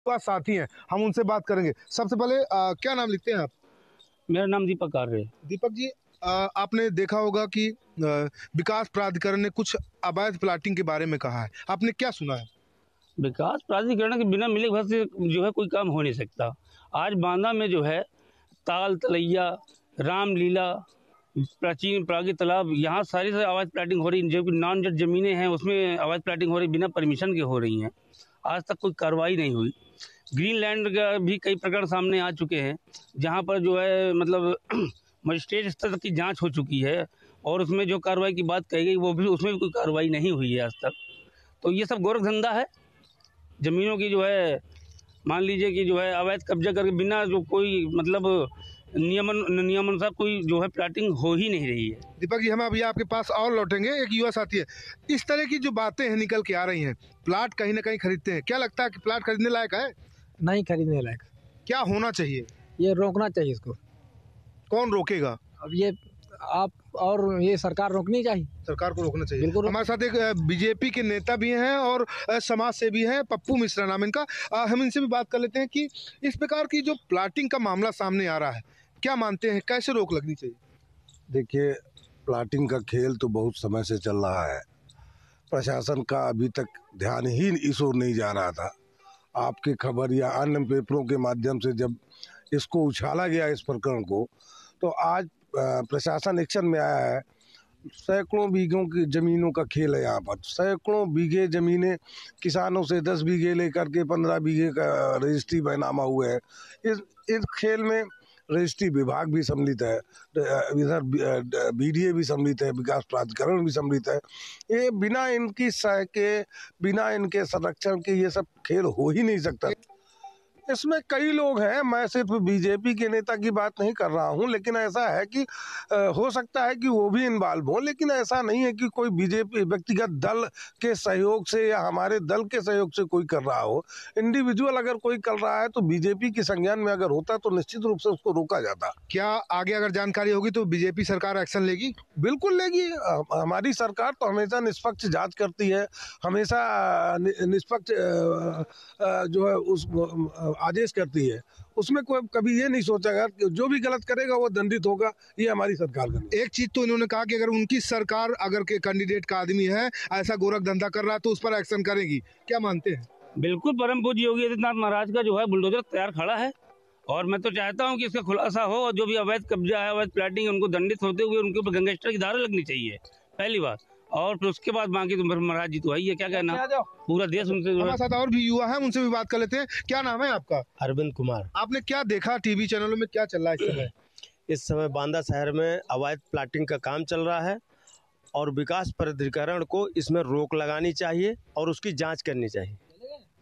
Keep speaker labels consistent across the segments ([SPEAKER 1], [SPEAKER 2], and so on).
[SPEAKER 1] युवा साथी हैं, हम उनसे बात करेंगे। सबसे पहले क्या नाम लिखते हैं आप?
[SPEAKER 2] मेरा नाम दीपक कार्य है।
[SPEAKER 1] दीपक जी, आपने देखा होगा कि विकास प्राधिकरण ने कुछ अवैध प्लाटिंग के बारे में कहा है, आपने क्या सुना है?
[SPEAKER 2] विकास प्राधिकरण के बिना मिले भर से जो है कोई काम हो नहीं सकता। आज बांदा में जो है ताल तलैया, रामलीला, प्राचीन प्रागी तालाब, यहाँ सारी से अवैध प्लाटिंग हो रही है। जो नॉन जट जमीनें हैं उसमें अवैध प्लाटिंग हो रही, बिना परमिशन के हो रही हैं। आज तक कोई कार्रवाई नहीं हुई। ग्रीनलैंड का भी कई प्रकरण सामने आ चुके हैं, जहाँ पर जो है मतलब मजिस्ट्रेट स्तर तक की जांच हो चुकी है और उसमें जो कार्रवाई की बात कही गई वो भी, उसमें भी कोई कार्रवाई नहीं हुई है आज तक। तो ये सब गोरख धंधा है। ज़मीनों की जो है मान लीजिए कि जो है अवैध कब्जा करके बिना जो कोई मतलब नियमानुसार कोई जो है प्लाटिंग हो ही नहीं रही है।
[SPEAKER 1] दीपक जी, हम अभी आपके पास और लौटेंगे। एक युवा साथी है, इस तरह की जो बातें हैं निकल के आ रही हैं, प्लाट कहीं ना कहीं खरीदते हैं, क्या लगता है कि प्लाट खरीदने लायक है?
[SPEAKER 3] नहीं खरीदने लायक। क्या
[SPEAKER 1] होना चाहिए?
[SPEAKER 3] ये रोकना चाहिए इसको।
[SPEAKER 1] कौन रोकेगा?
[SPEAKER 3] अब ये आप और ये सरकार रोकनी चाहिए,
[SPEAKER 1] सरकार को रोकना चाहिए।
[SPEAKER 3] बिल्कुल।
[SPEAKER 1] हमारे साथ एक बीजेपी के नेता भी हैं और समाज सेवी हैं, पप्पू मिश्रा नाम इनका। हम इनसे भी बात कर लेते हैं कि इस प्रकार की जो प्लाटिंग का मामला सामने आ रहा है, क्या मानते हैं, कैसे रोक लगनी चाहिए?
[SPEAKER 4] देखिए, प्लाटिंग का खेल तो बहुत समय से चल रहा है। प्रशासन का अभी तक ध्यान ही इस ओर नहीं जा रहा था। आपके खबर या अन्य पेपरों के माध्यम से जब इसको उछाला गया इस प्रकरण को, तो आज प्रशासन एक्शन में आया है। सैकड़ों बीघों की जमीनों का खेल है यहाँ पर। सैकड़ों बीघे जमीनें किसानों से 10 बीघे लेकर के 15 बीघे का रजिस्ट्री बैनामा हुए हैं। इस खेल में रजिस्ट्री विभाग भी सम्मिलित है, इधर बीडीए भी सम्मिलित है, विकास प्राधिकरण भी सम्मिलित है। ये बिना इनकी सहाय के, बिना इनके संरक्षण के ये सब खेल हो ही नहीं सकता। इसमें कई लोग हैं, मैं सिर्फ बीजेपी के नेता की बात नहीं कर रहा हूं, लेकिन ऐसा है कि हो सकता है कि वो भी इन्वॉल्व हो, लेकिन ऐसा नहीं है कि कोई बीजेपी व्यक्तिगत दल के सहयोग से या हमारे दल के सहयोग से कोई कर रहा हो। इंडिविजुअल अगर कोई कर रहा है तो बीजेपी के संज्ञान में अगर होता तो निश्चित रूप से उसको रोका जाता।
[SPEAKER 1] क्या आगे अगर जानकारी होगी तो बीजेपी सरकार एक्शन लेगी?
[SPEAKER 4] बिल्कुल लेगी। हमारी सरकार तो हमेशा निष्पक्ष जांच करती है, हमेशा निष्पक्ष जो है उस आदेश करती है। उसमें कोई कभी ये नहीं सोचेगा कि जो भी गलत करेगा वो दंडित होगा। ये हमारी सरकार का।
[SPEAKER 1] एक चीज तो इन्होंने कहा कि अगर उनकी सरकार अगर के कैंडिडेट का आदमी है ऐसा गोरख धंधा कर रहा है तो उस पर एक्शन करेगी, क्या मानते हैं?
[SPEAKER 2] बिल्कुल, परम पूज्य योगी आदित्यनाथ महाराज का जो है बुलडोजर तैयार खड़ा है और मैं तो चाहता हूं कि इसका खुलासा हो और जो भी अवैध कब्जा है, अवैध प्लाटिंग है, उनको दंडित होते हुए उनके ऊपर गैंगस्टर की धारा लगनी चाहिए, पहली बात। और फिर उसके बाद बाकी तो महाराज जी तो है, क्या कहना, पूरा देश उनसे।
[SPEAKER 1] हमारे साथ और भी युवा है, उनसे भी बात कर लेते हैं। क्या नाम है आपका?
[SPEAKER 5] अरविंद कुमार।
[SPEAKER 1] आपने क्या देखा टीवी चैनलों में, क्या चल रहा है इस समय?
[SPEAKER 5] इस समय बांदा शहर में अवैध प्लाटिंग का काम चल रहा है और विकास प्राधिकरण को इसमें रोक लगानी चाहिए और उसकी जांच करनी चाहिए।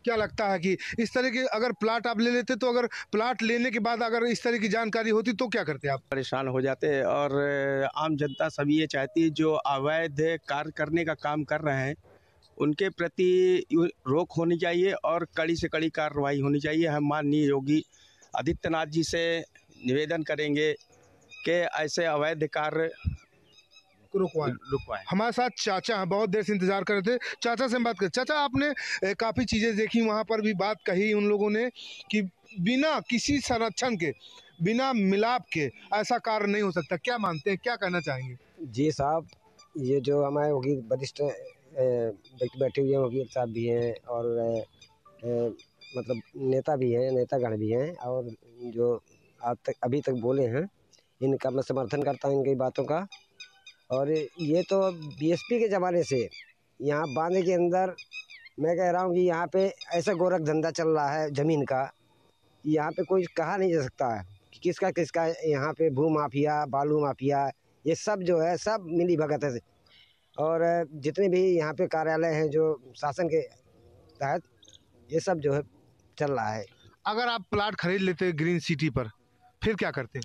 [SPEAKER 1] क्या लगता है कि इस तरह के अगर प्लाट आप ले लेते तो अगर प्लाट लेने के बाद अगर इस तरह की जानकारी होती तो क्या करते आप?
[SPEAKER 5] परेशान हो जाते और आम जनता सभी ये चाहती है जो अवैध कार्य करने का काम कर रहे हैं उनके प्रति रोक होनी चाहिए और कड़ी से कड़ी कार्रवाई होनी चाहिए। हम माननीय योगी आदित्यनाथ जी से निवेदन करेंगे कि ऐसे अवैध कार्य रुकवाएं।
[SPEAKER 1] हमारे साथ चाचा हैं, बहुत देर से इंतजार कर रहे थे। चाचा से हम बात करें। चाचा, आपने काफी चीजें देखी, वहां पर भी बात कही उन लोगों ने कि बिना किसी संरक्षण के, बिना मिलाप के ऐसा कार्य नहीं हो सकता। क्या मानते हैं, क्या कहना चाहेंगे?
[SPEAKER 6] जी साहब, ये जो हमारे वकील वरिष्ठ व्यक्ति बैठे हुए हैं, वकील साहब भी हैं और मतलब नेता भी हैं, नेतागण भी हैं और जो आज तक अभी तक बोले हैं, इनका मैं समर्थन करता हूँ, इनकी बातों का। और ये तो बीएसपी के ज़माने से यहाँ बांदे के अंदर मैं कह रहा हूँ कि यहाँ पे ऐसा गोरख धंधा चल रहा है ज़मीन का, यहाँ पे कोई कहा नहीं जा सकता है कि किसका किसका। यहाँ पे भू माफिया, बालू माफिया, ये सब जो है सब मिली भगत है। और जितने भी यहाँ पे कार्यालय हैं जो शासन के तहत, ये सब जो है चल रहा है।
[SPEAKER 1] अगर आप प्लाट खरीद लेते ग्रीन सिटी पर, फिर क्या करते?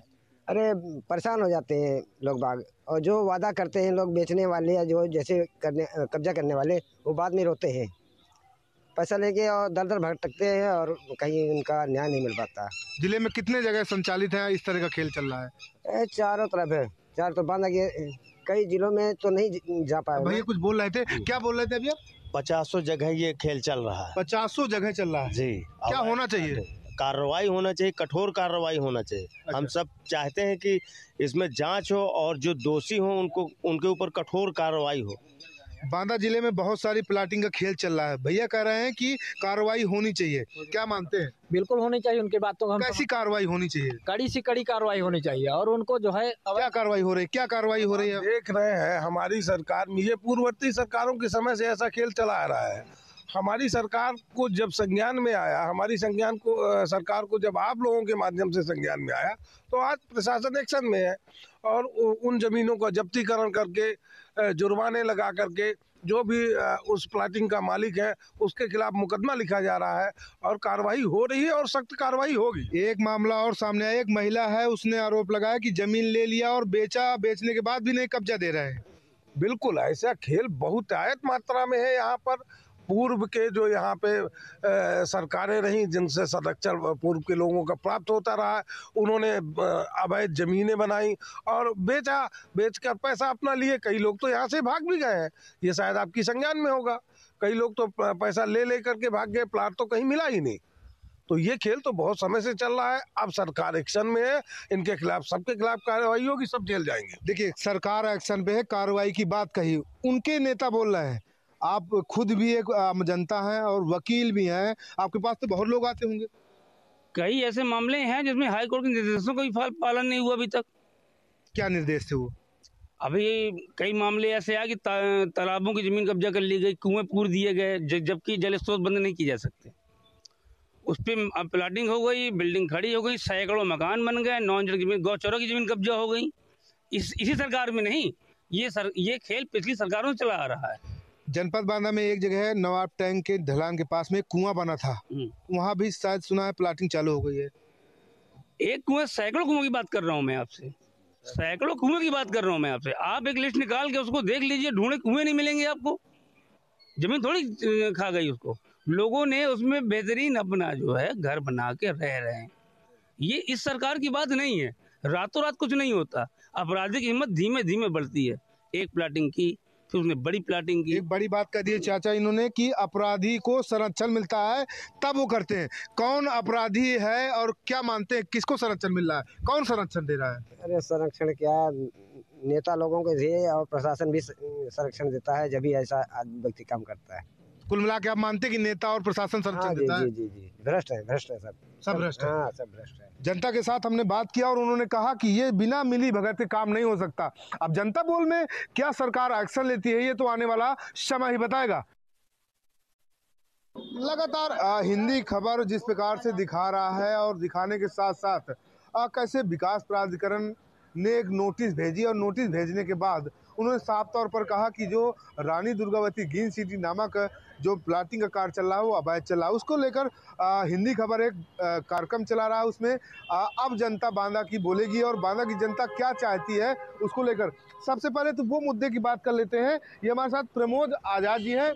[SPEAKER 6] अरे परेशान हो जाते हैं लोग बाग, और जो वादा करते हैं लोग बेचने वाले या जो जैसे कब्जा करने वाले, वो बाद में रोते हैं, पैसा लेके और दर दर भटकते हैं और कहीं उनका न्याय नहीं मिल पाता।
[SPEAKER 1] जिले में कितने जगह संचालित है इस तरह का खेल चल रहा है?
[SPEAKER 6] चारों तरफ है, चार तो बांधा के कई जिलों में तो नहीं जा पाए।
[SPEAKER 1] भैया कुछ बोल रहे थे, क्या बोल रहे थे अभी आप?
[SPEAKER 7] 50 जगह ये खेल चल रहा है
[SPEAKER 1] 50 जगह चल रहा है
[SPEAKER 7] जी।
[SPEAKER 1] क्या होना चाहिए?
[SPEAKER 7] कार्रवाई होना चाहिए, कठोर कार्रवाई होना चाहिए। हम सब चाहते हैं कि इसमें जांच हो और जो दोषी हो उनके ऊपर कठोर कार्रवाई हो।
[SPEAKER 1] बांदा जिले में बहुत सारी प्लाटिंग का खेल चल रहा है, भैया कह रहे हैं कि कार्रवाई होनी चाहिए, क्या मानते हैं?
[SPEAKER 3] बिल्कुल होनी चाहिए, उनकी बातों को हम
[SPEAKER 1] कैसी कार्रवाई होनी चाहिए?
[SPEAKER 3] कड़ी से कड़ी कार्रवाई होनी चाहिए और उनको जो है
[SPEAKER 1] क्या कार्रवाई हो रही है? क्या कार्रवाई हो रही है?
[SPEAKER 4] देख रहे हैं हमारी सरकार में, ये पूर्ववर्ती सरकारों के समय से ऐसा खेल चला आ रहा है। हमारी सरकार को जब संज्ञान में आया, हमारी सरकार को जब आप लोगों के माध्यम से संज्ञान में आया, तो आज प्रशासन एक्शन में है और उन जमीनों का जब्तीकरण करके जुर्माने लगा करके जो भी उस प्लाटिंग का मालिक है उसके खिलाफ मुकदमा लिखा जा रहा है और कार्रवाई हो रही है और सख्त कार्रवाई होगी।
[SPEAKER 1] एक मामला और सामने आया, एक महिला है, उसने आरोप लगाया कि जमीन ले लिया और बेचा, बेचने के बाद भी नहीं कब्जा दे रहे हैं।
[SPEAKER 4] बिल्कुल ऐसा खेल बहुत आयत मात्रा में है यहाँ पर। पूर्व के जो यहाँ पे सरकारें रहीं जिनसे संरक्षण पूर्व के लोगों का प्राप्त होता रहा, उन्होंने अवैध जमीनें बनाई और बेचकर पैसा अपना लिए। कई लोग तो यहाँ से भाग भी गए हैं, ये शायद आपकी संज्ञान में होगा। कई लोग तो पैसा ले करके भाग गए, प्लाट तो कहीं मिला ही नहीं। तो ये खेल तो बहुत समय से चल रहा है। अब सरकार एक्शन में है, इनके खिलाफ, सबके खिलाफ कार्रवाई होगी, सब जेल जाएंगे।
[SPEAKER 1] देखिए, सरकार एक्शन पे है, कार्रवाई की बात कही, उनके नेता बोल रहे हैं। आप खुद भी एक जनता हैं और वकील भी हैं, आपके पास तो बहुत लोग आते होंगे।
[SPEAKER 2] कई ऐसे मामले हैं जिसमें हाई कोर्ट के निर्देशों का भी पालन नहीं हुआ अभी तक।
[SPEAKER 1] क्या निर्देश थे वो?
[SPEAKER 2] अभी कई मामले ऐसे आ कि तालाबों की जमीन कब्जा कर ली गई, कुएं पूर दिए गए, जबकि जल स्रोत बंद नहीं किए जा सकते। उस पर प्लाटिंग हो गई, बिल्डिंग खड़ी हो गई, सैकड़ों मकान बन गए, नॉन जमीन, गौचरों की जमीन कब्जा हो गई। इसी सरकार में नहीं, ये खेल पिछली सरकारों से चला आ रहा है।
[SPEAKER 1] जनपद बांदा में एक जगह है, नवाब टैंक के ढलान के पास में एक कुआं बना था, वहां भी शायद सुना है प्लाटिंग चालू हो गई है।
[SPEAKER 2] एक कुएं, सैकड़ों कुओं की बात कर रहा हूं मैं आपसे, सैकड़ों कुएं की बात कर रहा हूं मैं आपसे। आप एक लिस्ट निकाल के उसको देख लीजिए, ढूंढे कुएं नहीं मिलेंगे आपको। जमीन थोड़ी खा गई उसको, लोगों ने उसमें बेहतरीन अपना जो है घर बना के रह रहे हैं। ये इस सरकार की बात नहीं है, रातों रात कुछ नहीं होता। आपराधिक हिम्मत धीमे धीमे बढ़ती है। एक प्लाटिंग की, फिर उसने बड़ी प्लाटिंग की।
[SPEAKER 1] एक बड़ी बात कह दी चाचा इन्होंने कि अपराधी को संरक्षण मिलता है तब वो करते हैं। कौन अपराधी है और क्या मानते हैं, किसको संरक्षण मिल रहा है, कौन संरक्षण दे रहा है?
[SPEAKER 6] अरे संरक्षण क्या, नेता लोगों को दे और प्रशासन भी संरक्षण देता है, जब भी ऐसा व्यक्ति काम करता है।
[SPEAKER 1] कुल मिला के आप मानते हैं कि नेता और प्रशासन संरक्षण देता है?
[SPEAKER 6] जी, भ्रष्ट है सब
[SPEAKER 1] भ्रष्ट है।
[SPEAKER 6] हाँ, सब भ्रष्ट है।
[SPEAKER 1] जनता के साथ हमने बात किया और उन्होंने कहा कि ये बिना मिली भगत के काम नहीं हो सकता। अब जनता बोल में क्या सरकार एक्शन लेती है, ये तो आने वाला समय ही बताएगा। लगातार हिंदी खबर जिस प्रकार से दिखा रहा है और दिखाने के साथ साथ कैसे विकास प्राधिकरण ने एक नोटिस भेजी और नोटिस भेजने के बाद उन्होंने साफ तौर पर कहा कि जो रानी दुर्गावती ग्रीन सिटी नामक जो प्लाटिंग का कार्य चल रहा है वो अवैध चल रहा है। उसको लेकर हिंदी खबर एक कार्यक्रम चला रहा है, उसमें अब जनता बांदा की बोलेगी और बांदा की जनता क्या चाहती है उसको लेकर। सबसे पहले तो वो मुद्दे की बात कर लेते हैं। ये हमारे साथ प्रमोद आजाद जी हैं।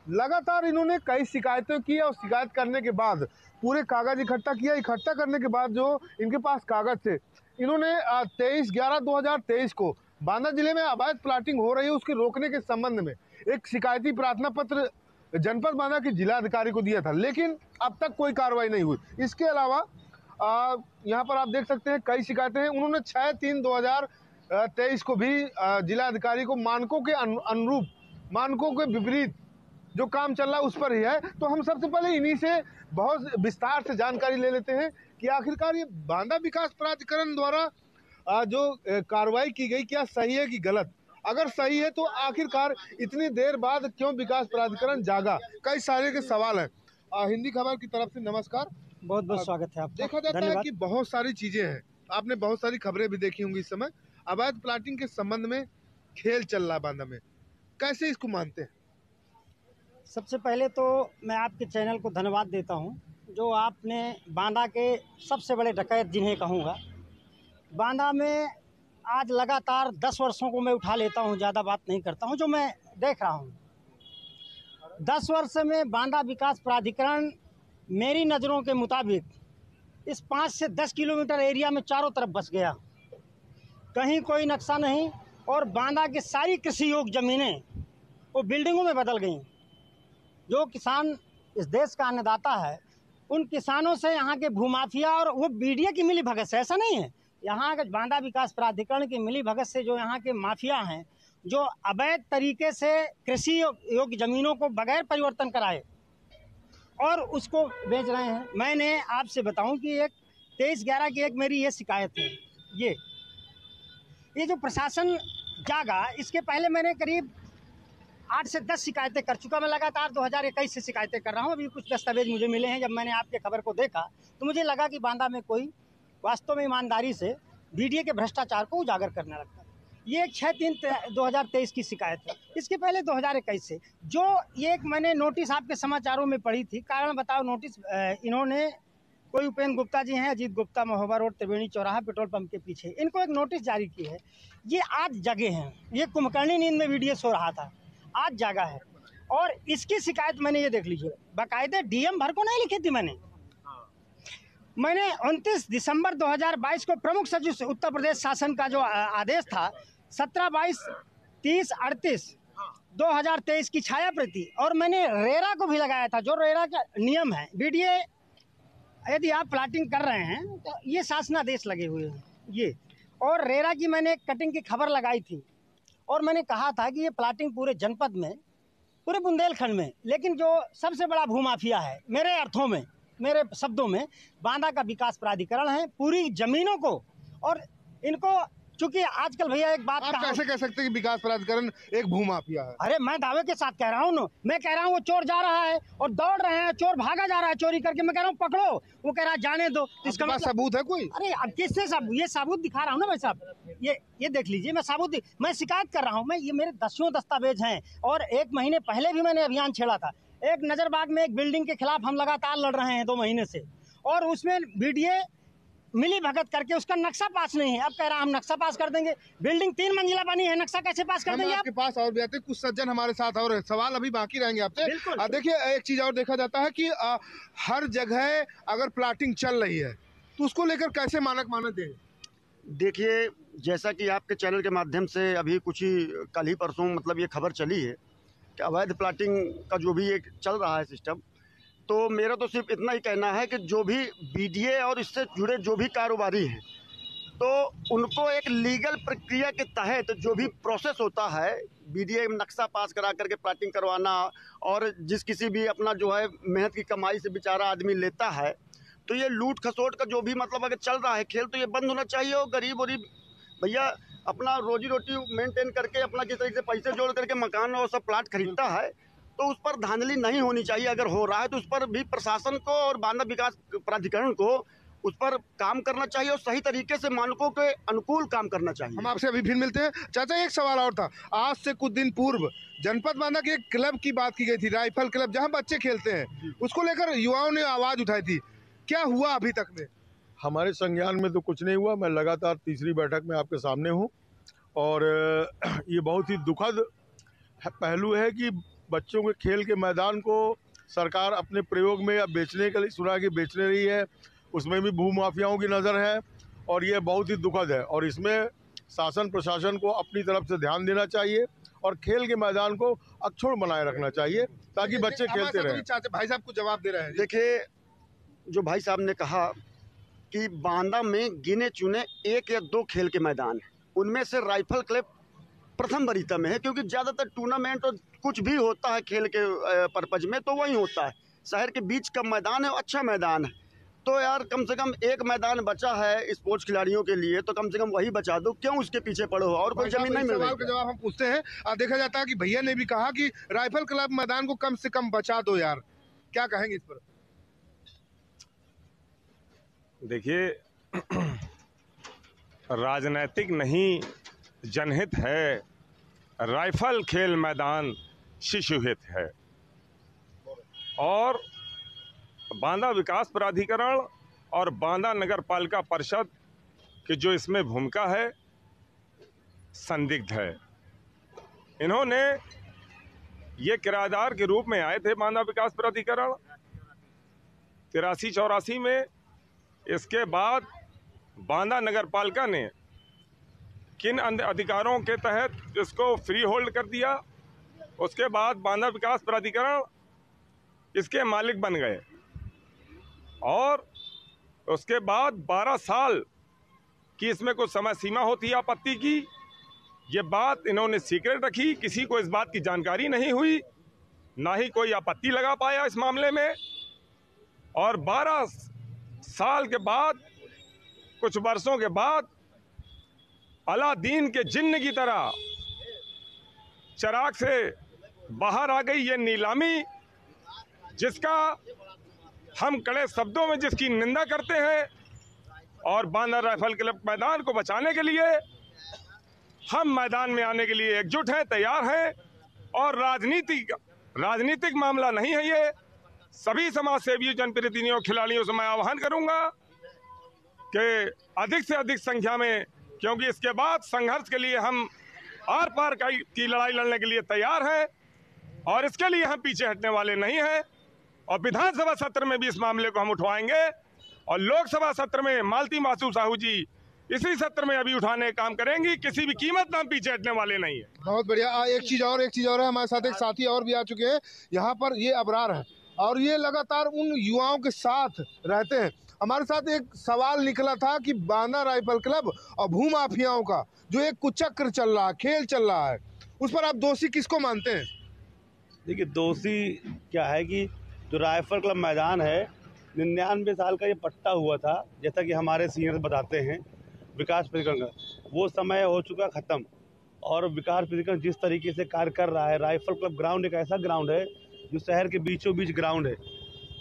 [SPEAKER 1] लगातार इन्होंने कई शिकायतें की और शिकायत करने के बाद पूरे कागज इकट्ठा किया। इकट्ठा करने के बाद जो इनके पास कागज थे, इन्होंने 23/11/2023 को बांदा जिले में अवैध प्लाटिंग हो रही है उसके रोकने के संबंध में एक शिकायती प्रार्थना पत्र जनपद बांदा के जिलाधिकारी को दिया था, लेकिन अब तक कोई कार्रवाई नहीं हुई। इसके अलावा यहाँ पर आप देख सकते हैं कई शिकायतें हैं। उन्होंने 6/3/2023 को भी जिलाधिकारी को मानकों के अनुरूप, मानकों के विपरीत जो काम चल रहा है उस पर ही है। तो हम सबसे पहले इन्हीं से बहुत विस्तार से जानकारी ले लेते हैं कि आखिरकार ये बांदा विकास प्राधिकरण द्वारा जो कार्रवाई की गई क्या सही है कि गलत। अगर सही है तो आखिरकार इतनी देर बाद क्यों विकास प्राधिकरण जागा, कई सारे के सवाल हैं। हिंदी खबर की तरफ से नमस्कार,
[SPEAKER 3] बहुत बहुत स्वागत है आपका।
[SPEAKER 1] देखा जाता है कि बहुत सारी चीजें हैं, आपने बहुत सारी खबरें भी देखी होंगी इस समय। अवैध प्लाटिंग के संबंध में खेल चल रहा है बांदा में, कैसे इसको मानते हैं?
[SPEAKER 8] सबसे पहले तो मैं आपके चैनल को धन्यवाद देता हूं, जो आपने बांदा के सबसे बड़े डकैत जिन्हें कहूँगा, बांदा में आज लगातार 10 वर्षों को मैं उठा लेता हूं, ज़्यादा बात नहीं करता हूं, जो मैं देख रहा हूं 10 वर्ष में बांदा विकास प्राधिकरण मेरी नज़रों के मुताबिक इस 5 से 10 किलोमीटर एरिया में चारों तरफ बस गया, कहीं कोई नक्शा नहीं। और बांदा की सारी कृषि योग्य ज़मीनें वो बिल्डिंगों में बदल गई। जो किसान इस देश का अन्नदाता है, उन किसानों से यहाँ के भूमाफिया और वो बीडीए की मिली भगत से, ऐसा नहीं है, यहाँ के बांदा विकास प्राधिकरण की मिली भगत से जो यहाँ के माफिया हैं, जो अवैध तरीके से कृषि योग्य जमीनों को बगैर परिवर्तन कराए और उसको बेच रहे हैं। मैंने आपसे बताऊं कि एक 23/11 की एक मेरी ये शिकायत है। ये जो प्रशासन जागा, इसके पहले मैंने करीब 8 से 10 शिकायतें कर चुका। मैं लगातार 2021 से शिकायतें कर रहा हूँ। अभी कुछ दस्तावेज मुझे मिले हैं। जब मैंने आपके खबर को देखा तो मुझे लगा कि बांदा में कोई वास्तव में ईमानदारी से बीडीए के भ्रष्टाचार को उजागर करने लगता है। ये 6/3/2023 की शिकायत है। इसके पहले 2021 से जो ये एक मैंने नोटिस आपके समाचारों में पढ़ी थी, कारण बताओ नोटिस, इन्होंने कोई उपेंद्र गुप्ता जी हैं, अजीत गुप्ता, महोबा रोड, त्रिवेणी चौराहा, पेट्रोल पंप के पीछे, इनको एक नोटिस जारी की है। ये आज जगे हैं, ये कुंभकर्णी नींद में वीडियो सो रहा था, आज जागा है। और इसकी शिकायत मैंने ये देख लीजिए, बाकायदे डीएम भर को नहीं लिखी थी मैंने 29 दिसंबर 2022 को प्रमुख सचिव से उत्तर प्रदेश शासन का जो आदेश था 17/22/38/2023 की छाया प्रति, और मैंने रेरा को भी लगाया था। जो रेरा का नियम है, बीडीए यदि आप प्लाटिंग कर रहे हैं तो ये शासनादेश लगे हुए हैं ये, और रेरा की मैंने कटिंग की खबर लगाई थी और मैंने कहा था कि ये प्लाटिंग पूरे जनपद में, पूरे बुंदेलखंड में, लेकिन जो सबसे बड़ा भूमाफिया है मेरे अर्थों में, मेरे शब्दों में, बांदा का विकास प्राधिकरण है। पूरी जमीनों को, और इनको चूंकि आजकल भैया एक बात
[SPEAKER 1] आप कैसे कह सकते हैं कि विकास प्राधिकरण एक भूमाफिया है?
[SPEAKER 8] अरे मैं दावे के साथ कह रहा हूँ ना, मैं कह रहा हूँ वो चोर जा रहा है और दौड़ रहे हैं, चोर भागा जा रहा है चोरी करके, मैं कह रहा हूँ पकड़ो, वो कह रहा है जाने दो। इसका मतलब
[SPEAKER 1] सबूत है कोई?
[SPEAKER 8] अरे अब किससे सब ये सबूत दिखा रहा हूँ ना भाई साहब, ये देख लीजिए, मैं सबूत, मैं शिकायत कर रहा हूँ, ये मेरे दसियों दस्तावेज हैं। और 1 महीने पहले भी मैंने अभियान छेड़ा था। एक नजरबाग में एक बिल्डिंग के खिलाफ हम लगातार लड़ रहे हैं 2 महीने से, और उसमें बीडीए मिली भगत करके उसका नक्शा पास नहीं है। अब कह रहा हम नक्शा पास कर देंगे, बिल्डिंग 3 मंजिला बनी है, नक्शा कैसे पास कर देंगे?
[SPEAKER 1] आपके पास और भी आते, कुछ सज्जन हमारे साथ और सवाल अभी बाकी रहेंगे आपसे। देखिए, एक चीज और देखा जाता है कि हर जगह अगर प्लाटिंग चल रही है तो उसको लेकर कैसे मानक माने दें?
[SPEAKER 9] देखिए, जैसा कि आपके चैनल के माध्यम से अभी कुछ ही कल ही परसों मतलब ये खबर चली है कि अवैध प्लाटिंग का जो भी एक चल रहा है सिस्टम, तो मेरा तो सिर्फ इतना ही कहना है कि जो भी बीडीए और इससे जुड़े जो भी कारोबारी हैं, तो उनको एक लीगल प्रक्रिया के तहत जो भी प्रोसेस होता है, बीडीए नक्शा पास करा करके प्लाटिंग करवाना, और जिस किसी भी अपना जो है मेहनत की कमाई से बेचारा आदमी लेता है, तो ये लूट खसोट का जो भी मतलब अगर चल रहा है खेल, तो ये बंद होना चाहिए। और गरीब भैया अपना रोजी रोटी मेंटेन करके अपना जिस तरीके से पैसे जोड़ करके मकान और सब प्लाट खरीदता है, तो उस पर धांधली नहीं होनी चाहिए। अगर हो रहा है तो उस पर भी प्रशासन को और बांदा विकास प्राधिकरण को उस पर काम करना चाहिए और सही तरीके से मानकों के अनुकूल काम करना चाहिए।
[SPEAKER 1] हम आपसे अभी फिर मिलते हैं। चाचा, एक सवाल और था। आज से कुछ दिन पूर्व जनपद बांदा के एक क्लब की बात की गई थी, राइफल क्लब, जहां बच्चे खेलते हैं, उसको लेकर युवाओं ने आवाज उठाई थी। क्या हुआ अभी तक में?
[SPEAKER 10] हमारे संज्ञान में तो कुछ नहीं हुआ। मैं लगातार तीसरी बैठक में आपके सामने हूँ, और ये बहुत ही दुखद पहलू है कि बच्चों के खेल के मैदान को सरकार अपने प्रयोग में अब बेचने के लिए सुना कि बेचने रही है, उसमें भी भूमाफियाओं की नज़र है, और ये बहुत ही दुखद है। और इसमें शासन प्रशासन को अपनी तरफ से ध्यान देना चाहिए और खेल के मैदान को अक्षुण्ण बनाए रखना चाहिए ताकि बच्चे खेलते रहें।
[SPEAKER 1] भाई साहब को जवाब दे रहे हैं।
[SPEAKER 9] देखिए, जो भाई साहब ने कहा कि बांदा में गिने चुने 1 या 2 खेल के मैदान हैं, उनमें से राइफल क्लब प्रथम वरीयता में है, क्योंकि ज़्यादातर टूर्नामेंट और कुछ भी होता है खेल के पर्पज में तो वही होता है। शहर के बीच का मैदान है, अच्छा मैदान है, तो यार कम से कम एक मैदान बचा है स्पोर्ट्स खिलाड़ियों के लिए, तो कम से कम वही बचा दो, क्यों उसके पीछे पड़ो? और कोई जमीन नहीं मिल रही।
[SPEAKER 1] सवाल का जवाब हम पूछते हैं। देखा जाता है कि भैया ने भी कहा कि राइफल क्लब मैदान को कम से कम बचा दो यार, क्या कहेंगे इस पर?
[SPEAKER 11] देखिए, राजनैतिक नहीं जनहित है, राइफल खेल मैदान शिशुहित है, और बांदा विकास प्राधिकरण और बांदा नगर पालिका परिषद की जो इसमें भूमिका है संदिग्ध है। इन्होंने ये किराएदार के रूप में आए थे बांदा विकास प्राधिकरण 83-84 में। इसके बाद बांदा नगर पालिका ने किन अधिकारों के तहत इसको फ्री होल्ड कर दिया, उसके बाद बांदा विकास प्राधिकरण इसके मालिक बन गए और उसके बाद 12 साल की इसमें कुछ समय सीमा होती है आपत्ति की। ये बात इन्होंने सीक्रेट रखी, किसी को इस बात की जानकारी नहीं हुई, ना ही कोई आपत्ति लगा पाया इस मामले में। और 12 साल के बाद, कुछ वर्षों के बाद, अलादीन के जिन्न की तरह चिराग से बाहर आ गई ये नीलामी, जिसका हम कड़े शब्दों में जिसकी निंदा करते हैं। और बांदा राइफल क्लब मैदान को बचाने के लिए हम मैदान में आने के लिए एकजुट हैं, तैयार हैं। और राजनीतिक मामला नहीं है ये। सभी समाज सेवियों, जनप्रतिनिधियों, खिलाड़ियों से मैं आह्वान करूंगा कि अधिक से अधिक संख्या में, क्योंकि इसके बाद संघर्ष के लिए हम आर पार की लड़ाई लड़ने के लिए तैयार हैं और इसके लिए हम पीछे हटने वाले नहीं हैं। और विधानसभा सत्र में भी इस मामले को हम उठवाएंगे और लोकसभा सत्र में मालती मासू साहू जी इसी सत्र में अभी उठाने का काम करेंगी। किसी भी कीमत पर हम पीछे हटने वाले नहीं है।
[SPEAKER 1] बहुत बढ़िया। एक चीज और है, हमारे साथ एक साथी और भी आ चुके हैं। यहाँ पर ये अबरार है और ये लगातार उन युवाओं के साथ रहते हैं। हमारे साथ एक सवाल निकला था कि बांदा राइफल क्लब और भूमाफियाओं का जो एक कुचक्र चल रहा है, खेल चल रहा है, उस पर आप दोषी किसको मानते हैं?
[SPEAKER 12] देखिए, दोषी क्या है कि जो राइफल क्लब मैदान है, 99 साल का ये पट्टा हुआ था, जैसा कि हमारे सीनियर बताते हैं विकास प्राधिकरण का, वो समय हो चुका ख़त्म। और विकास प्राधिकरण जिस तरीके से कार्य कर रहा है, राइफल क्लब ग्राउंड एक ऐसा ग्राउंड है जो शहर के बीचों बीच ग्राउंड है।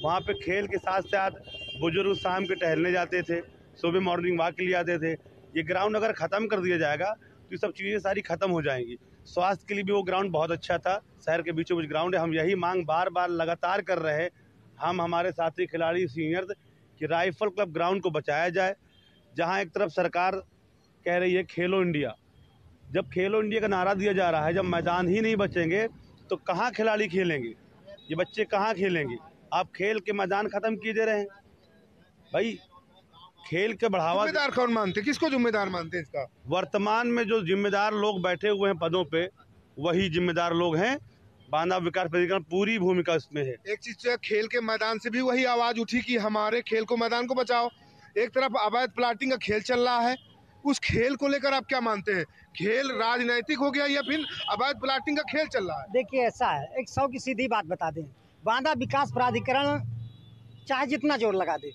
[SPEAKER 12] वहाँ पे खेल के साथ साथ बुजुर्ग शाम के टहलने जाते थे, सुबह मॉर्निंग वॉक के लिए आते थे। ये ग्राउंड अगर ख़त्म कर दिया जाएगा तो ये सब चीज़ें सारी ख़त्म हो जाएंगी। स्वास्थ्य के लिए भी वो ग्राउंड बहुत अच्छा था, शहर के बीचों बीच ग्राउंड है। हम यही मांग बार बार लगातार कर रहे हैं, हम हमारे साथी खिलाड़ी सीनियर, कि राइफल क्लब ग्राउंड को बचाया जाए। जहाँ एक तरफ सरकार कह रही है खेलो इंडिया, जब खेलो इंडिया का नारा दिया जा रहा है, जब मैदान ही नहीं बचेंगे तो कहाँ खिलाड़ी खेलेंगे, ये बच्चे कहाँ खेलेंगे? आप खेल के मैदान ख़त्म किए दे रहे हैं भाई। खेल के बढ़ावा
[SPEAKER 1] जिम्मेदार कौन मानते, किसको जिम्मेदार मानते हैं इसका?
[SPEAKER 12] वर्तमान में जो जिम्मेदार लोग बैठे हुए हैं पदों पे, वही जिम्मेदार लोग हैं। बांदा विकास प्राधिकरण पूरी भूमिका इसमें है।
[SPEAKER 1] एक चीज खेल के मैदान से भी वही आवाज उठी कि हमारे खेल को, मैदान को बचाओ। एक तरफ अवैध प्लाटिंग का खेल चल रहा है, उस खेल को लेकर आप क्या मानते हैं? खेल राजनैतिक हो गया या फिर अवैध प्लाटिंग का खेल चल रहा है?
[SPEAKER 8] देखिए, ऐसा है, एक 100 की सीधी बात बता दें, बांदा विकास प्राधिकरण चाहे जितना जोर लगा दे,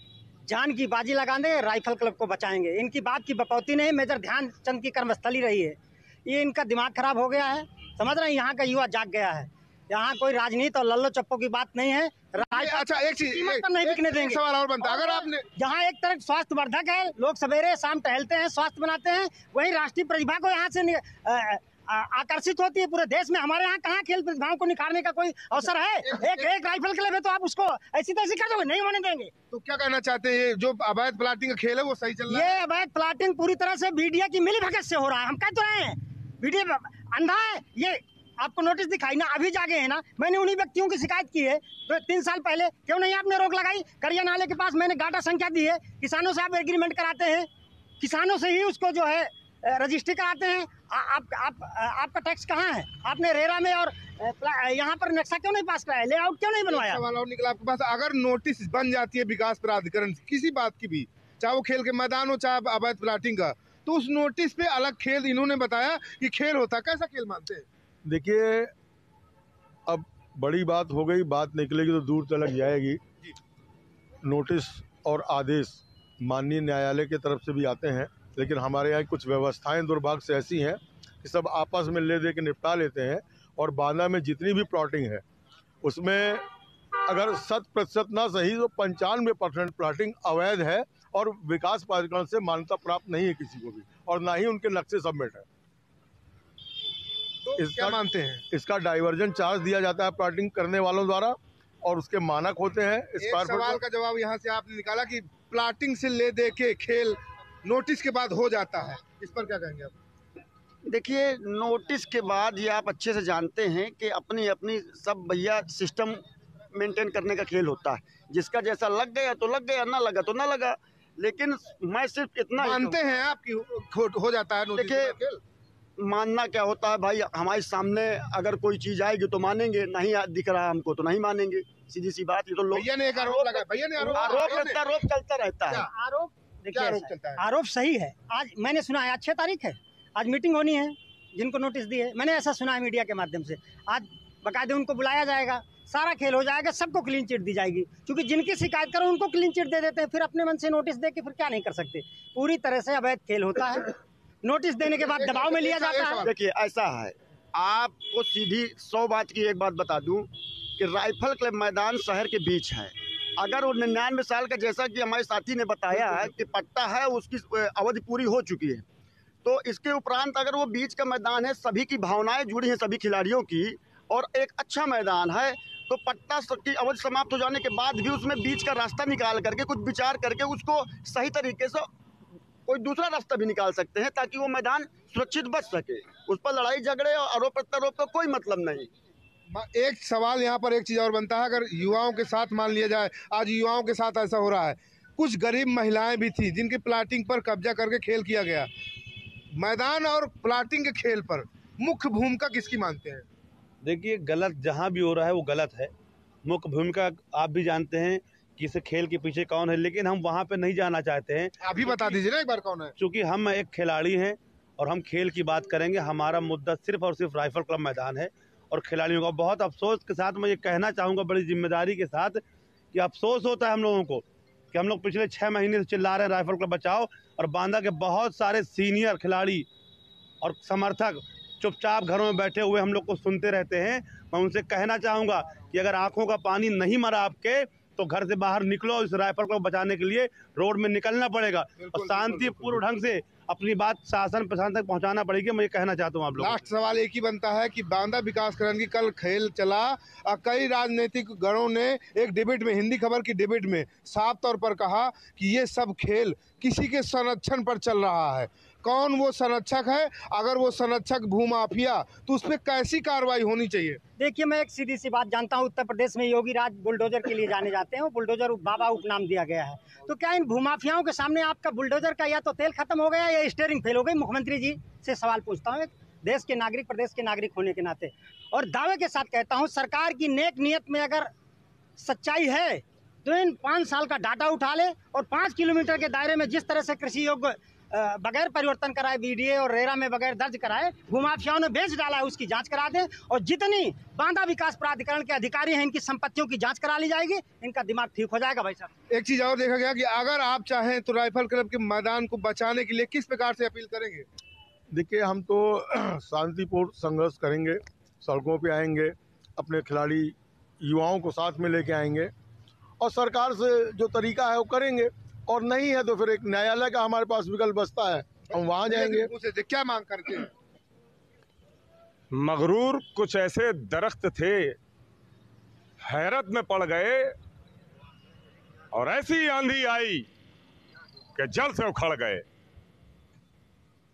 [SPEAKER 8] जान की बाजी लगा दे, राइफल क्लब को बचाएंगे। इनकी बात की बकौती नहीं, मेजर ध्यानचंद की कर्मस्थली रही है। ये इनका दिमाग खराब हो गया है, समझ रहे हैं? यहाँ का युवा जाग गया है। यहाँ कोई राजनीति और लल्लो चप्पो की बात नहीं है।
[SPEAKER 1] अच्छा, एक चीज
[SPEAKER 8] नहीं बिकने देंगे।
[SPEAKER 1] सवाल और बनता, अगर आपने
[SPEAKER 8] जहाँ एक तरफ स्वास्थ्य वर्धक है, लोग सवेरे शाम टहलते हैं, स्वास्थ्य बनाते हैं, वही राष्ट्रीय प्रतिभा को यहाँ से आकर्षित होती है पूरे देश में। हमारे यहाँ कहाँ खेल प्रतिभाओं को निखारने का कोई अवसर है? एक राइफल क्लब है तो आप उसको ऐसी तैसी कर दोगे? नहीं होने देंगे।
[SPEAKER 1] तो क्या कहना चाहते हैं, जो अवैध प्लाटिंग का खेल है वो सही चल रहा है?
[SPEAKER 8] ये अवैध प्लाटिंग पूरी तरह से मीडिया की मिलीभगत से हो रहा है। हम कह तो रहे हैं मीडिया अंधा है। ये आपको नोटिस दिखाई ना, अभी जागे हैं ना। मैंने उन्हीं व्यक्तियों की शिकायत की है तो 3 साल पहले, क्यों नहीं आपने रोक लगाई? करिया नाले के पास मैंने गाटा संख्या दी है, किसानों से आप एग्रीमेंट कराते हैं, किसानों से ही उसको जो है रजिस्ट्री कराते हैं। आपका टैक्स कहाँ है? आपने रेरा में और यहाँ पर नक्शा क्यों नहीं पास कराया, लेआउट क्यों नहीं बनवाया?
[SPEAKER 1] सवाल और निकला आपके पास, अगर नोटिस बन जाती है विकास प्राधिकरण किसी बात की भी, चाहे वो खेल के मैदान हो चाहे अवैध प्लाटिंग का, तो उस नोटिस पे अलग खेल इन्होंने बताया कि खेल होता, कैसा खेल मानते हैं?
[SPEAKER 10] देखिए, अब बड़ी बात हो गई, बात निकलेगी तो दूर तक जाएगी। नोटिस और आदेश माननीय न्यायालय की तरफ से भी आते हैं, लेकिन हमारे यहाँ कुछ व्यवस्थाएं दुर्भाग्य से ऐसी हैं कि सब आपस में ले दे के निपटा लेते हैं। और बांदा में जितनी भी प्लॉटिंग है उसमें अगर 100% ना सही तो 95% प्लॉटिंग अवैध है और विकास प्राधिकरण से मान्यता प्राप्त नहीं है किसी को भी, और ना ही उनके नक्शे सबमिट है।
[SPEAKER 1] तो क्या मानते हैं?
[SPEAKER 10] इसका डाइवर्जन चार्ज दिया जाता है प्लॉटिंग करने वालों द्वारा और उसके मानक होते हैं।
[SPEAKER 1] एक सवाल का जवाब यहाँ से आपने निकाला कि प्लॉटिंग से ले दे के खेल नोटिस के बाद हो जाता है, इस पर क्या कहेंगे आप?
[SPEAKER 9] देखिए, नोटिस के बाद ये आप अच्छे से जानते हैं कि अपनी अपनी सब भैया सिस्टम मेंटेन करने का खेल होता है। जिसका जैसा लग गया तो लग गया, ना लगा तो ना लगा। लेकिन मैं सिर्फ इतना
[SPEAKER 1] मानते हैं आप कि हो जाता है नोटिस के बाद खेल?
[SPEAKER 9] मानना क्या होता है भाई, हमारे सामने अगर कोई चीज़ आएगी तो मानेंगे, नहीं दिख रहा हमको तो नहीं मानेंगे, सीधी सी बात। ये तो लोग
[SPEAKER 1] भैया ने एक आरोप लगाया, भैया ने
[SPEAKER 9] आरोप चलता रहता है।
[SPEAKER 8] आरोप
[SPEAKER 1] क्या आरोप चलता है?
[SPEAKER 8] आरोप सही है। आज मैंने सुना है, आज 6 तारीख है, आज मीटिंग होनी है, जिनको नोटिस दी है, मैंने ऐसा सुना है मीडिया के माध्यम से। आज बाकायदे उनको बुलाया जाएगा, सारा खेल हो जाएगा, सबको क्लीन चिट दी जाएगी, क्योंकि जिनकी शिकायत करो उनको क्लीन चिट दे देते हैं, फिर अपने मन से नोटिस दे के फिर क्या नहीं कर सकते। पूरी तरह से अवैध खेल होता है, नोटिस देने के बाद दबाव में लिया जाता है।
[SPEAKER 9] देखिए ऐसा है, आपको सीधी 100 बात की एक बात बता दूं कि राइफल क्लब मैदान शहर के बीच है। अगर वो 99 साल का, जैसा कि हमारे साथी ने बताया है कि पट्टा है, उसकी अवधि पूरी हो चुकी है, तो इसके उपरांत अगर वो बीच का मैदान है, सभी की भावनाएं जुड़ी हैं सभी खिलाड़ियों की, और एक अच्छा मैदान है, तो पट्टा की अवधि समाप्त हो जाने के बाद भी उसमें बीच का रास्ता निकाल करके, कुछ विचार करके उसको सही तरीके से कोई दूसरा रास्ता भी निकाल सकते हैं, ताकि वो मैदान सुरक्षित बच सके। उस पर लड़ाई झगड़े और आरोप प्रत्यारोप का कोई मतलब नहीं।
[SPEAKER 1] एक सवाल यहाँ पर एक चीज़ और बनता है, अगर युवाओं के साथ मान लिया जाए, आज युवाओं के साथ ऐसा हो रहा है, कुछ गरीब महिलाएं भी थी जिनकी प्लाटिंग पर कब्जा करके खेल किया गया। मैदान और प्लाटिंग के खेल पर मुख्य भूमिका किसकी मानते हैं?
[SPEAKER 12] देखिए, गलत जहाँ भी हो रहा है वो गलत है। मुख्य भूमिका आप भी जानते हैं कि इस खेल के पीछे कौन है, लेकिन हम वहाँ पे नहीं जाना चाहते हैं।
[SPEAKER 1] अभी बता दीजिए ना एक बार कौन है।
[SPEAKER 12] क्योंकि हम एक खिलाड़ी हैं और हम खेल की बात करेंगे। हमारा मुद्दा सिर्फ और सिर्फ राइफल क्लब मैदान है और खिलाड़ियों का। बहुत अफसोस के साथ मैं ये कहना चाहूँगा, बड़ी जिम्मेदारी के साथ, कि अफसोस होता है हम लोगों को कि हम लोग पिछले 6 महीने से चिल्ला रहे हैं राइफल क्लब बचाओ, और बांदा के बहुत सारे सीनियर खिलाड़ी और समर्थक चुपचाप घरों में बैठे हुए हम लोग को सुनते रहते हैं। मैं उनसे कहना चाहूँगा कि अगर आंखों का पानी नहीं मरा आपके, तो घर से बाहर निकलो। इस राइफल को बचाने के लिए रोड में निकलना पड़ेगा और शांतिपूर्ण ढंग से अपनी बात शासन प्रशासन तक पहुंचाना पड़ेगी। मैं ये कहना चाहता हूँ आप लोग।
[SPEAKER 1] लास्ट सवाल एक ही बनता है कि बांदा विकासखंड की कल खेल चला और कई राजनीतिक गणों ने एक डिबेट में, हिंदी खबर की डिबेट में साफ तौर पर कहा कि ये सब खेल किसी के संरक्षण पर चल रहा है। कौन वो संरक्षक है? अगर वो संरक्षक भूमाफिया, तो उस पर कैसी कार्रवाई होनी चाहिए?
[SPEAKER 8] देखिए, मैं एक सीधी सी बात जानता हूँ, उत्तर प्रदेश में योगी राज बुलडोजर के लिए जाने जाते हैं, बुलडोजर बाबा उपनाम दिया गया है। तो क्या इन भूमाफियाओं के सामने आपका बुलडोजर का या तो तेल खत्म हो गया या स्टीयरिंग फेल हो गई? मुख्यमंत्री जी से सवाल पूछता हूँ, एक देश के नागरिक, प्रदेश के नागरिक होने के नाते, और दावे के साथ कहता हूँ, सरकार की नेक नियत में अगर सच्चाई है तो इन 5 साल का डाटा उठा ले और 5 किलोमीटर के दायरे में जिस तरह से कृषि योग्य बगैर परिवर्तन कराए बीडीए और रेरा में बगैर दर्ज कराए भूमाफियाओं ने बेच डाला है, उसकी जांच करा दें। और जितनी बांदा विकास प्राधिकरण के अधिकारी हैं, इनकी संपत्तियों की जांच करा ली जाएगी, इनका दिमाग ठीक हो जाएगा। भाई साहब,
[SPEAKER 1] एक चीज़ और देखा गया कि अगर आप चाहें तो राइफल क्लब के मैदान को बचाने के लिए किस प्रकार से अपील करेंगे?
[SPEAKER 10] देखिए, हम तो शांतिपूर्ण संघर्ष करेंगे, सड़कों पे आएंगे, अपने खिलाड़ी युवाओं को साथ में लेके आएंगे और सरकार से जो तरीका है वो करेंगे, और नहीं है तो फिर एक न्यायालय का हमारे पास विकल्प बचता है, हम वहाँ जाएंगे।
[SPEAKER 1] क्या मांग करते हैं?
[SPEAKER 11] मगरूर कुछ ऐसे दरख्त थे, हैरत में पड़ गए और ऐसी आंधी आई कि जल से उखड़ गए।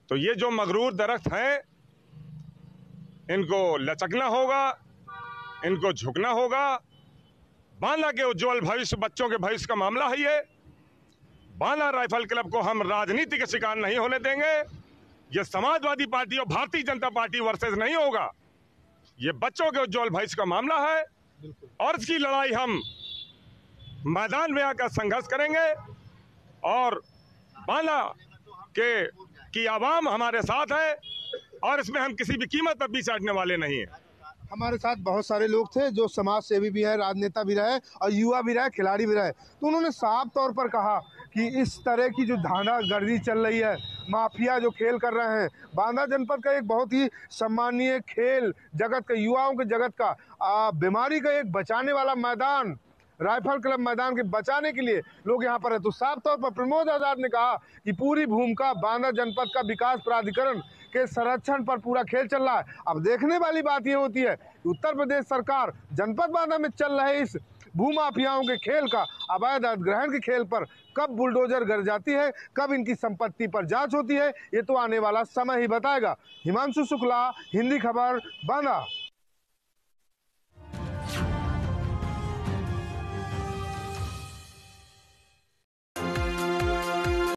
[SPEAKER 11] तो ये जो मगरूर दरख्त हैं, इनको लचकना होगा, इनको झुकना होगा। बांदा के उज्जवल भविष्य, बच्चों के भविष्य का मामला है ये। बांदा राइफल क्लब को हम राजनीति के शिकार नहीं होने देंगे। ये समाजवादी पार्टी और भारतीय जनता पार्टी वर्सेस नहीं होगा, ये बच्चों के उज्जवल भविष्य का मामला है और इसकी लड़ाई हम मैदान में आकर संघर्ष करेंगे। और बांदा की आवाम हमारे साथ है और इसमें हम किसी भी कीमत पर पीछे हटने वाले नहीं हैं।
[SPEAKER 1] हमारे साथ बहुत सारे लोग थे जो समाज सेवी भी है, राजनेता भी रहे और युवा भी रहे, खिलाड़ी भी रहे। तो उन्होंने साफ तौर पर कहा कि इस तरह की जो धांधागर्दी चल रही है, माफिया जो खेल कर रहे हैं, बांदा जनपद का एक बहुत ही सम्मानीय खेल जगत का, युवाओं के जगत का, बीमारी का एक बचाने वाला मैदान, राइफल क्लब मैदान के बचाने के लिए लोग यहाँ पर है। तो साफ तौर पर प्रमोद आजाद ने कहा कि पूरी भूमिका बांदा जनपद का विकास प्राधिकरण के संरक्षण पर पूरा खेल चल रहा है। अब देखने वाली बात ये होती है कि उत्तर प्रदेश सरकार जनपद बांदा में चल रहे इस भूमाफियाओं के खेल का, अवैध अधिग्रहण के खेल पर कब बुलडोजर गिर जाती है, कब इनकी संपत्ति पर जांच होती है, ये तो आने वाला समय ही बताएगा। हिमांशु शुक्ला, हिंदी खबर, बांदा।